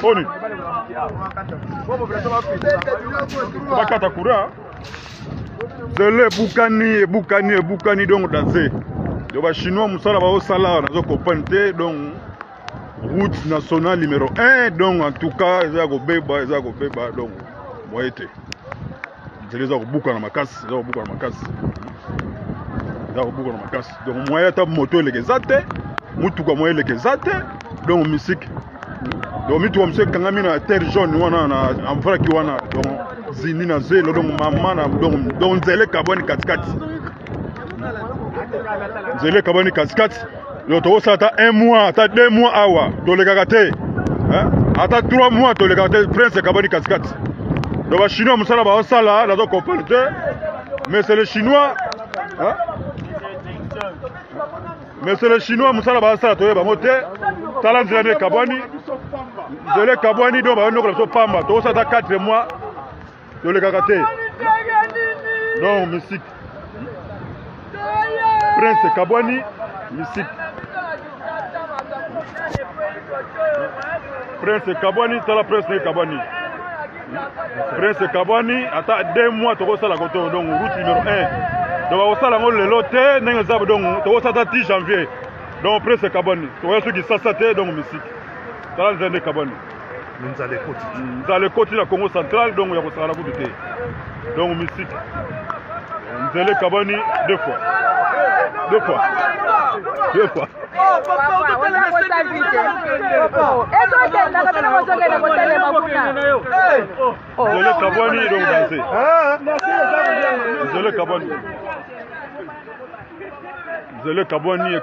Oni bakata kura zele bukani donc daze de ba chinois musala ba osala nazo comprendre donc route nationale numéro 1 donc en tout cas eza ko beba donc moyete zele za ko buka na makasi donc moyete moto legezate mutuka moye legezate donc musique donc mitu mse kangami na terre jaune wana na amfraki wana donc zini na zelo donc mama na donc nzele kaboni katikati donc to sata 1 mois ata 2 mois awa to le kagate hein ata 3 mois to le kagate prince kaboni katikati donc ba chinois musala ba osala la do comprendre mais c'est les chinois hein mais c'est les chinois musala ba osala to ba mote talent de kaboni zele kaboni do ba no ko pamba to sata 4 mois to le kagate non musique Prince Kabwani musique Prince Kabwani tala Prince Kabwani Prince Kabwani ata 2 mois to kosala koto donc route numéro 1 donc osala ngol lelo te ndenge zabu donc to kosata 10 janvier donc Prince Kabwani to yesu ki sasate donc musique tala nzende Kabwani nzale koti la Congo central donc ya kosala ku te donc musique nzele Kabwani 2 fois.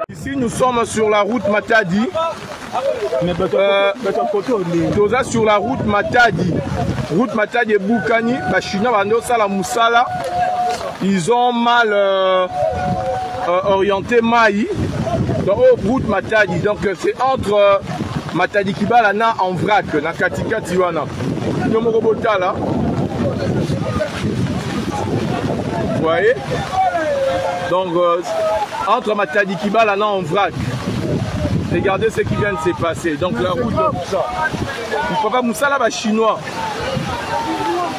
Ici nous sommes sur la route Matadi. Sur la route Matadi. Route Matadi et Boukani, Bachina Sala Moussala. Ils ont mal orienté Maï dans route Matadi. Donc c'est entre Matadi Kibala na en vrac, na Katika Tiwana. Là. Vous voyez? Donc entre Matadi Kibala na en vrac. Regardez ce qui vient de se passer. Donc la route, il ne faut pas Moussala va chinois.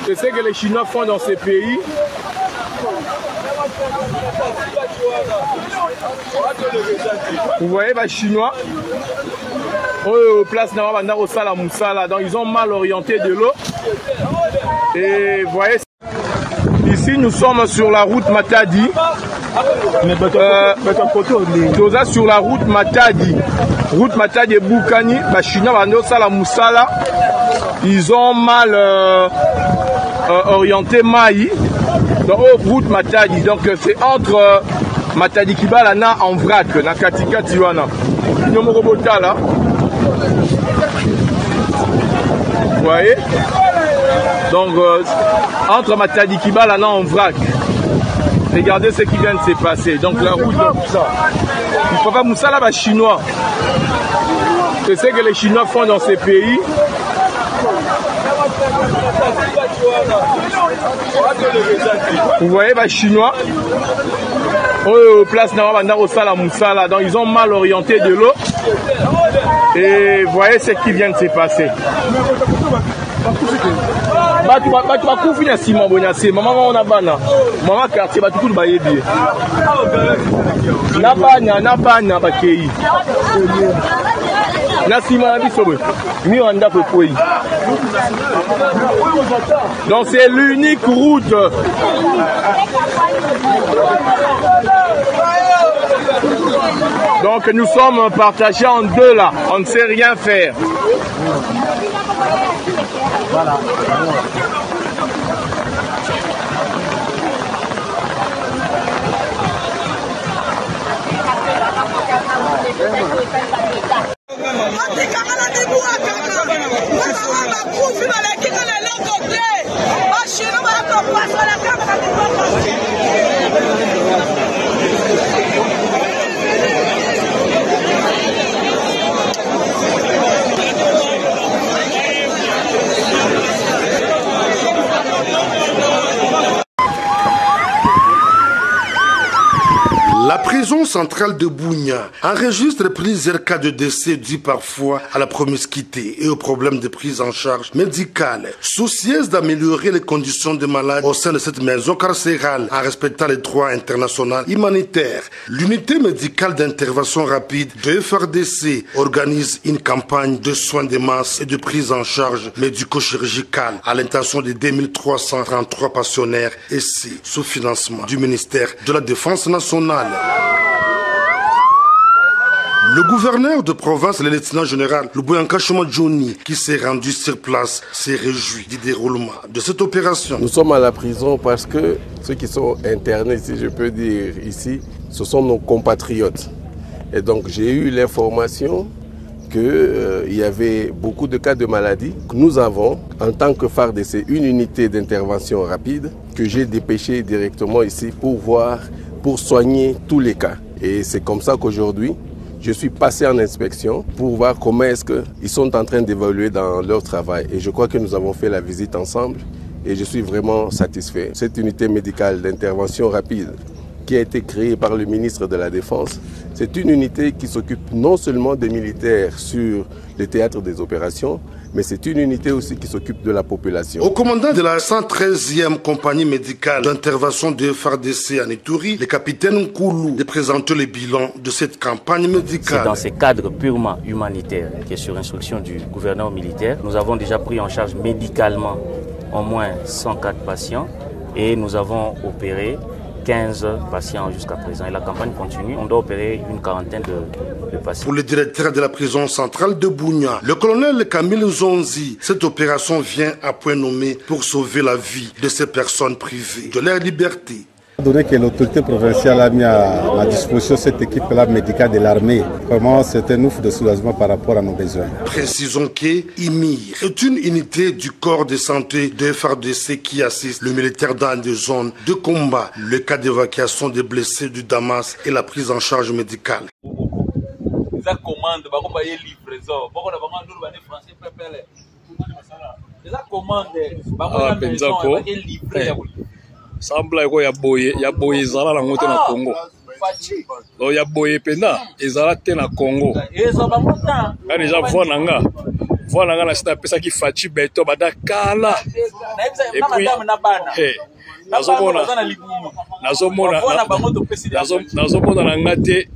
C'est ce que les Chinois font dans ces pays. Vous voyez, les Chinois, place Sala Moussala, donc ils ont mal orienté de l'eau. Et vous voyez, ici nous sommes sur la route Matadi. Sur la route Matadi. Route Matadi et Boukani, les Chinois Sala Moussala. Ils ont mal orienté Maï. Dans route Matadi, donc c'est entre Matadi Kibala na en vrac, na Katika Tiwana. Là. Vous voyez? Donc entre Matadi Kibala na en vrac. Regardez ce qui vient de se passer. Donc la route, il ne faut pas Moussala va chinois. C'est ce que les Chinois font dans ces pays. Vous voyez, les Chinois, place Sala Moussala, donc ils ont mal orienté de l'eau. Et vous voyez ce qui vient de se passer. Donc c'est l'unique route. Donc nous sommes partagés en deux là. On ne sait rien faire. Voilà. Pas La prison centrale de Bunia enregistre plusieurs cas de décès dus parfois à la promiscuité et aux problèmes de prise en charge médicale. Soucieuse d'améliorer les conditions des malades au sein de cette maison carcérale en respectant les droits internationaux humanitaires, l'unité médicale d'intervention rapide de FARDC organise une campagne de soins de masse et de prise en charge médico-chirurgicale à l'intention de 2333 pensionnaires et c'est sous financement du ministère de la Défense nationale. Le gouverneur de province, le lieutenant-général Luboyanka Johnny, qui s'est rendu sur place, s'est réjoui du déroulement de cette opération. Nous sommes à la prison parce que ceux qui sont internés, si je peux dire ici, ce sont nos compatriotes. Et donc j'ai eu l'information qu'il y avait beaucoup de cas de maladie. Nous avons, en tant que FARDC, une unité d'intervention rapide que j'ai dépêchée directement ici pour soigner tous les cas. Et c'est comme ça qu'aujourd'hui, je suis passé en inspection pour voir comment est-ce qu'ils sont en train d'évoluer dans leur travail. Et je crois que nous avons fait la visite ensemble et je suis vraiment satisfait. Cette unité médicale d'intervention rapide qui a été créée par le ministre de la Défense, c'est une unité qui s'occupe non seulement des militaires sur le théâtre des opérations, mais c'est une unité aussi qui s'occupe de la population. Au commandant de la 113e compagnie médicale d'intervention de FARDC en Ituri, le capitaine Nkoulou, de présenter le bilan de cette campagne médicale. C'est dans ce cadre purement humanitaire qui est sur instruction du gouverneur militaire. Nous avons déjà pris en charge médicalement au moins 104 patients et nous avons opéré 15 patients jusqu'à présent. Et la campagne continue. On doit opérer une quarantaine de patients. Pour le directeur de la prison centrale de Bunia, le colonel Camille Zonzi, cette opération vient à point nommé pour sauver la vie de ces personnes privées de leur liberté. Donné que l'autorité provinciale a mis à ma disposition cette équipe-là médicale de l'armée, vraiment c'est un ouf de soulagement par rapport à nos besoins. Précisons que IMIR est une unité du corps de santé de FARDC qui assiste le militaire dans des zones de combat, le cas d'évacuation des blessés du Damas et la prise en charge médicale. Sambla iko ya boye ezala na ngote na Congo. Donc ya boye penda ezala te na Congo. Ka déjà voix nanga na sita pesa ki fachi beto bada kala. Et puis nazomona na ngate